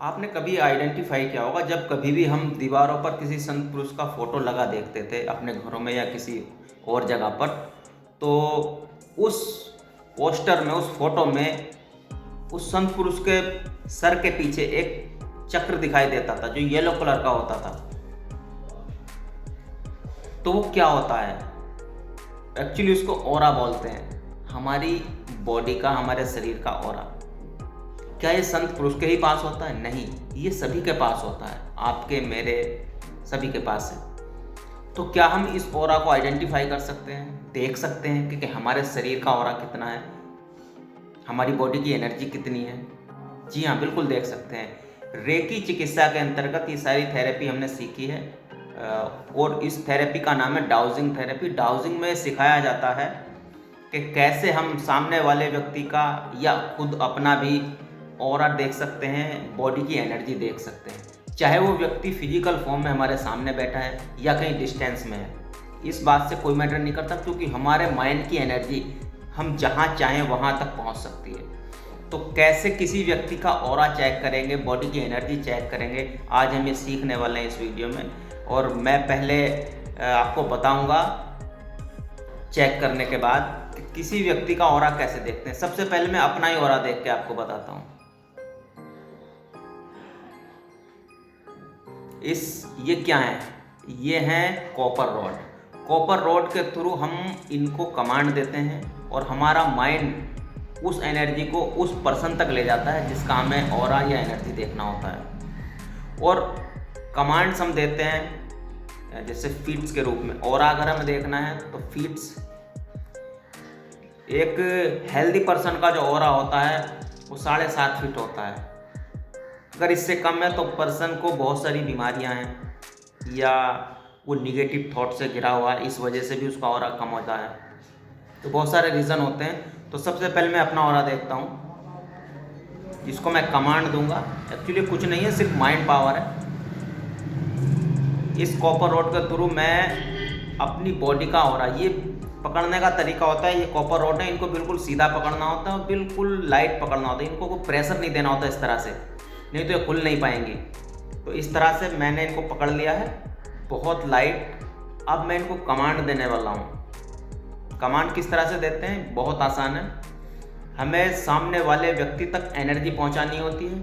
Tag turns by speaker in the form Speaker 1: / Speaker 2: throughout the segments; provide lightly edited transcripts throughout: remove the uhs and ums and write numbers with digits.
Speaker 1: आपने कभी आइडेंटिफाई किया होगा, जब कभी भी हम दीवारों पर किसी संत पुरुष का फोटो लगा देखते थे अपने घरों में या किसी और जगह पर, तो उस पोस्टर में, उस फोटो में, उस संत पुरुष के सर के पीछे एक चक्र दिखाई देता था जो येलो कलर का होता था। तो वो क्या होता है? एक्चुअली उसको ऑरा बोलते हैं, हमारी बॉडी का, हमारे शरीर का ऑरा। क्या ये संत पुरुष के ही पास होता है? नहीं, ये सभी के पास होता है, आपके, मेरे, सभी के पास है। तो क्या हम इस ऑरा को आइडेंटिफाई कर सकते हैं, देख सकते हैं कि हमारे शरीर का ऑरा कितना है, हमारी बॉडी की एनर्जी कितनी है? जी हाँ, बिल्कुल देख सकते हैं। रेकी चिकित्सा के अंतर्गत ये सारी थेरेपी हमने सीखी है, और इस थेरेपी का नाम है डाउजिंग थेरेपी। डाउजिंग में सिखाया जाता है कि कैसे हम सामने वाले व्यक्ति का या खुद अपना भी ऑरा देख सकते हैं, बॉडी की एनर्जी देख सकते हैं, चाहे वो व्यक्ति फिजिकल फॉर्म में हमारे सामने बैठा है या कहीं डिस्टेंस में है। इस बात से कोई मैटर नहीं करता, क्योंकि हमारे माइंड की एनर्जी हम जहाँ चाहें वहाँ तक पहुँच सकती है। तो कैसे किसी व्यक्ति का ऑरा चेक करेंगे, बॉडी की एनर्जी चेक करेंगे, आज हम ये सीखने वाले हैं इस वीडियो में। और मैं पहले आपको बताऊंगा चेक करने के बाद कि किसी व्यक्ति का ऑरा कैसे देखते हैं। सबसे पहले मैं अपना ही ऑरा देख के आपको बताता हूँ। ये क्या है? ये हैं कॉपर रॉड। कॉपर रॉड के थ्रू हम इनको कमांड देते हैं और हमारा माइंड उस एनर्जी को उस पर्सन तक ले जाता है जिसका हमें ऑरा या एनर्जी देखना होता है। और कमांड्स हम देते हैं जैसे फीट्स के रूप में। ऑरा अगर हमें देखना है तो फीट्स, एक हेल्दी पर्सन का जो ऑरा होता है वो 7.5 फीट होता है। अगर इससे कम है तो पर्सन को बहुत सारी बीमारियां हैं या वो निगेटिव थॉट से घिरा हुआ है, इस वजह से भी उसका ऑरा कम होता है। तो बहुत सारे रीज़न होते हैं। तो सबसे पहले मैं अपना ऑरा देखता हूँ, जिसको मैं कमांड दूंगा। एक्चुअली कुछ नहीं है, सिर्फ माइंड पावर है। इस कॉपर रॉड के थ्रू मैं अपनी बॉडी का ऑरा, ये पकड़ने का तरीका होता है, ये कॉपर रॉड है, इनको बिल्कुल सीधा पकड़ना होता है और बिल्कुल लाइट पकड़ना होता है। इनको कोई प्रेशर नहीं देना होता इस तरह से, नहीं तो ये खुल नहीं पाएंगी। तो इस तरह से मैंने इनको पकड़ लिया है, बहुत लाइट। अब मैं इनको कमांड देने वाला हूँ। कमांड किस तरह से देते हैं? बहुत आसान है। हमें सामने वाले व्यक्ति तक एनर्जी पहुँचानी होती है,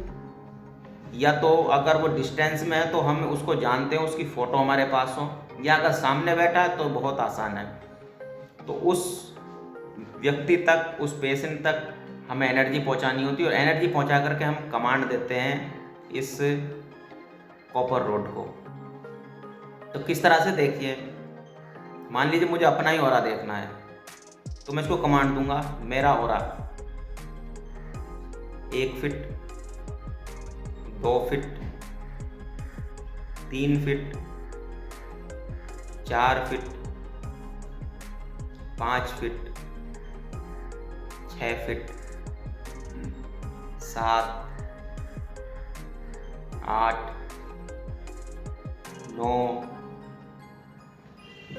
Speaker 1: या तो अगर वो डिस्टेंस में है तो हम उसको जानते हैं, उसकी फ़ोटो हमारे पास हो, या अगर सामने बैठा है तो बहुत आसान है। तो उस व्यक्ति तक, उस पेशेंट तक हमें एनर्जी पहुंचानी होती है और एनर्जी पहुंचा करके हम कमांड देते हैं इस कॉपर रॉड को। तो किस तरह से, देखिए, मान लीजिए मुझे अपना ही ऑरा देखना है तो मैं इसको कमांड दूंगा, मेरा aura 1 feet, 2 feet, 3 feet, 4 feet, 5 feet, 6 feet, 7, 8, 9,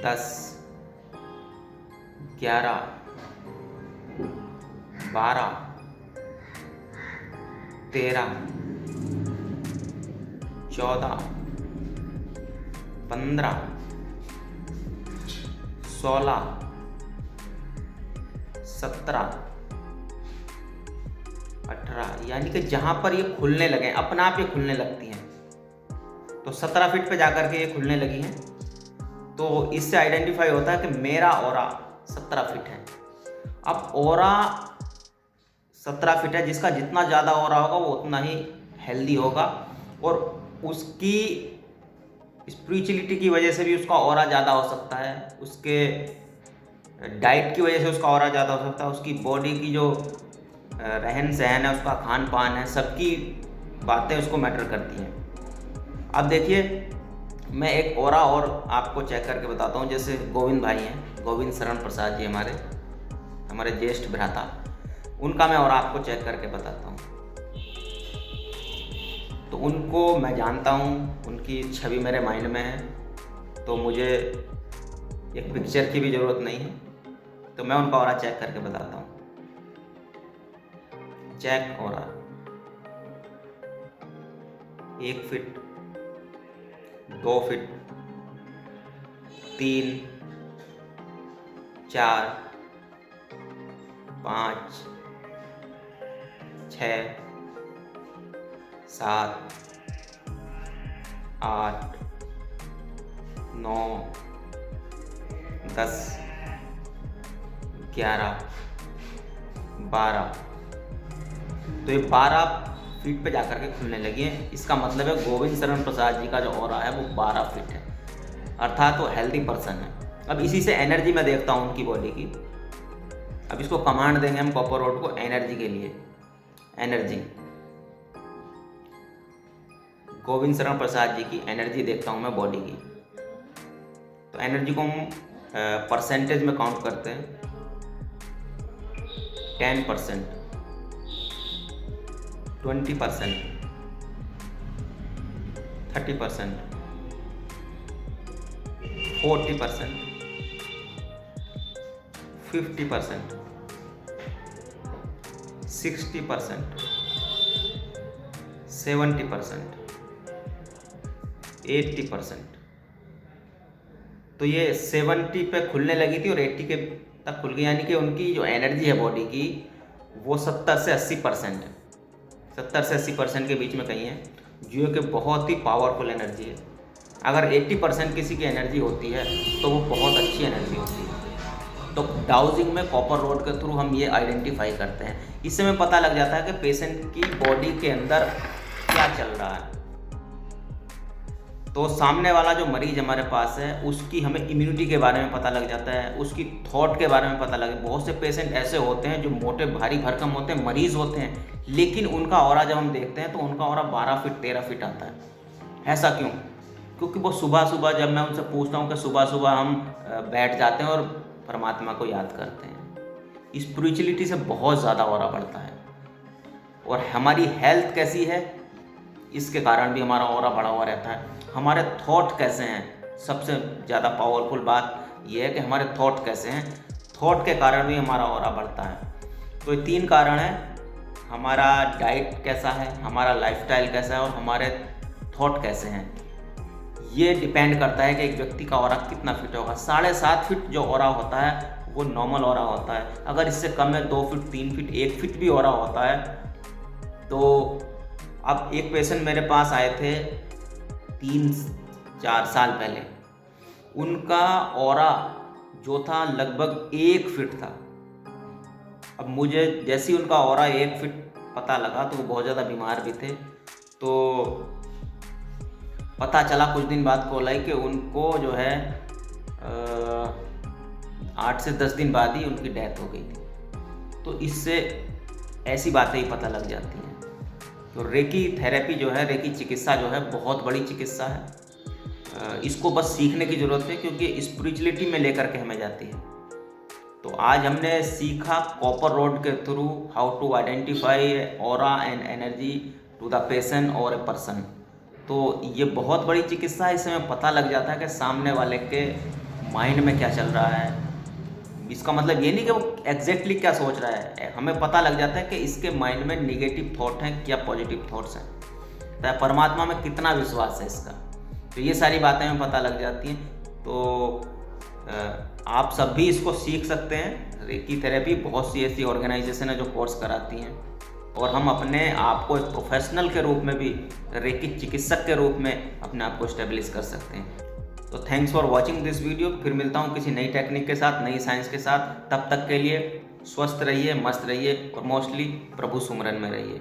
Speaker 1: 10, 11, 12, 13, 14, 15, 16, 17, 18, यानी कि जहाँ पर ये खुलने लगे, अपना आप ये खुलने लगती हैं। तो 17 फीट पे जाकर के ये खुलने लगी हैं। तो इससे आइडेंटिफाई होता है कि मेरा ऑरा 17 फीट है। अब ऑरा 17 फीट है, जिसका जितना ज़्यादा ऑरा होगा वो उतना ही हेल्दी होगा, और उसकी स्पिरिचुअलिटी की वजह से भी उसका ऑरा ज़्यादा हो सकता है, उसके डाइट की वजह से उसका ऑरा ज़्यादा हो सकता है, उसकी बॉडी की जो रहन सहन है, उसका खान पान है, सबकी बातें उसको मैटर करती हैं। अब देखिए, मैं एक ऑरा और आपको चेक करके बताता हूँ। जैसे गोविंद भाई हैं, गोविंद शरण प्रसाद जी, हमारे ज्येष्ठ भ्राता, उनका मैं ऑरा आपको चेक करके बताता हूँ। तो उनको मैं जानता हूँ, उनकी छवि मेरे माइंड में है, तो मुझे एक पिक्चर की भी ज़रूरत नहीं है। तो मैं उनका ऑरा चेक करके बताता हूँ। Check aura. 1 feet, 2 feet, 3, 4, 5, 6, 7, 8, 9, 10, 11, 12। तो ये 12 फीट पे जाकर के खुलने लगी है। इसका मतलब है गोविंद शरण प्रसाद जी का जो ऑरा है वो 12 फीट है, अर्थात वो हेल्दी पर्सन है। अब इसी से एनर्जी मैं देखता हूँ उनकी बॉडी की। अब इसको कमांड देंगे हम कॉपर रोड को एनर्जी के लिए। एनर्जी, गोविंद शरण प्रसाद जी की एनर्जी देखता हूँ मैं बॉडी की। तो एनर्जी को हम परसेंटेज में काउंट करते हैं। 10%, 20%, 30%, 40%, 50%, 60%, 70%, 80%। तो ये 70 पे खुलने लगी थी और 80 के तक खुल गई, यानी कि उनकी जो एनर्जी है बॉडी की वो 70 से 80% है। 70 से 80% के बीच में कहीं है, जो कि बहुत ही पावरफुल एनर्जी है। अगर 80% किसी की एनर्जी होती है तो वो बहुत अच्छी एनर्जी होती है। तो डाउजिंग में कॉपर रोड के थ्रू हम ये आइडेंटिफाई करते हैं। इससे हमें पता लग जाता है कि पेशेंट की बॉडी के अंदर क्या चल रहा है। तो सामने वाला जो मरीज हमारे पास है उसकी हमें इम्यूनिटी के बारे में पता लग जाता है, उसकी थॉट के बारे में पता लगे। बहुत से पेशेंट ऐसे होते हैं जो मोटे भारी भरकम होते हैं, मरीज होते हैं, लेकिन उनका ऑरा जब हम देखते हैं तो उनका ऑरा 12 फीट 13 फीट आता है। ऐसा क्यों? क्योंकि वो सुबह सुबह जब मैं उनसे पूछता हूँ कि सुबह सुबह हम बैठ जाते हैं और परमात्मा को याद करते हैं, स्पिरिचुअलिटी से बहुत ज़्यादा ऑरा बढ़ता है। और हमारी हेल्थ कैसी है इसके कारण भी हमारा ऑरा बढ़ा हुआ रहता है। हमारे थॉट कैसे हैं, सबसे ज़्यादा पावरफुल बात यह है कि हमारे थॉट कैसे हैं। थॉट के कारण भी हमारा ऑरा बढ़ता है। तो ये 3 कारण हैं, हमारा डाइट कैसा है, हमारा लाइफस्टाइल कैसा है और हमारे थॉट कैसे हैं। ये डिपेंड करता है कि एक व्यक्ति का ऑरा कितना फिट होगा। 7.5 फीट जो ऑरा होता है वो नॉर्मल ऑरा होता है। अगर इससे कम है 2 फीट 3 फीट 1 फीट भी ऑरा होता है। तो अब एक पेशेंट मेरे पास आए थे 3-4 साल पहले, उनका ऑरा जो था लगभग 1 फीट था। अब मुझे जैसे ही उनका ऑरा 1 फीट पता लगा तो वो बहुत ज़्यादा बीमार भी थे। तो पता चला कुछ दिन बाद कोलाई कि उनको जो है 8 से 10 दिन बाद ही उनकी डेथ हो गई थी। तो इससे ऐसी बातें ही पता लग जाती हैं। तो रेकी थेरेपी जो है, रेकी चिकित्सा जो है बहुत बड़ी चिकित्सा है। इसको बस सीखने की ज़रूरत है क्योंकि स्पिरिचुअलिटी में लेकर के हमें जाती है। तो आज हमने सीखा कॉपर रोड के through how to identify aura and energy to the patient और ए पर्सन। तो ये बहुत बड़ी चिकित्सा है। इससे हमें पता लग जाता है कि सामने वाले के माइंड में क्या चल रहा है। इसका मतलब ये नहीं कि वो एग्जैक्टली क्या सोच रहा है, हमें पता लग जाता है कि इसके माइंड में नेगेटिव थॉट हैं क्या पॉजिटिव थॉट्स हैं, तो परमात्मा में कितना विश्वास है इसका। तो ये सारी बातें हमें पता लग जाती हैं। तो आप सब भी इसको सीख सकते हैं। रेकी थेरेपी बहुत सी ऐसी ऑर्गेनाइजेशन है जो कोर्स कराती हैं, और हम अपने आप को एक प्रोफेशनल के रूप में भी, रेकी चिकित्सक के रूप में अपने आप को स्टेब्लिश कर सकते हैं। तो thanks for watching this video. फिर मिलता हूँ किसी नई टेक्निक के साथ, नई साइंस के साथ। तब तक के लिए स्वस्थ रहिए, मस्त रहिए और मोस्टली प्रभु सुमरन में रहिए।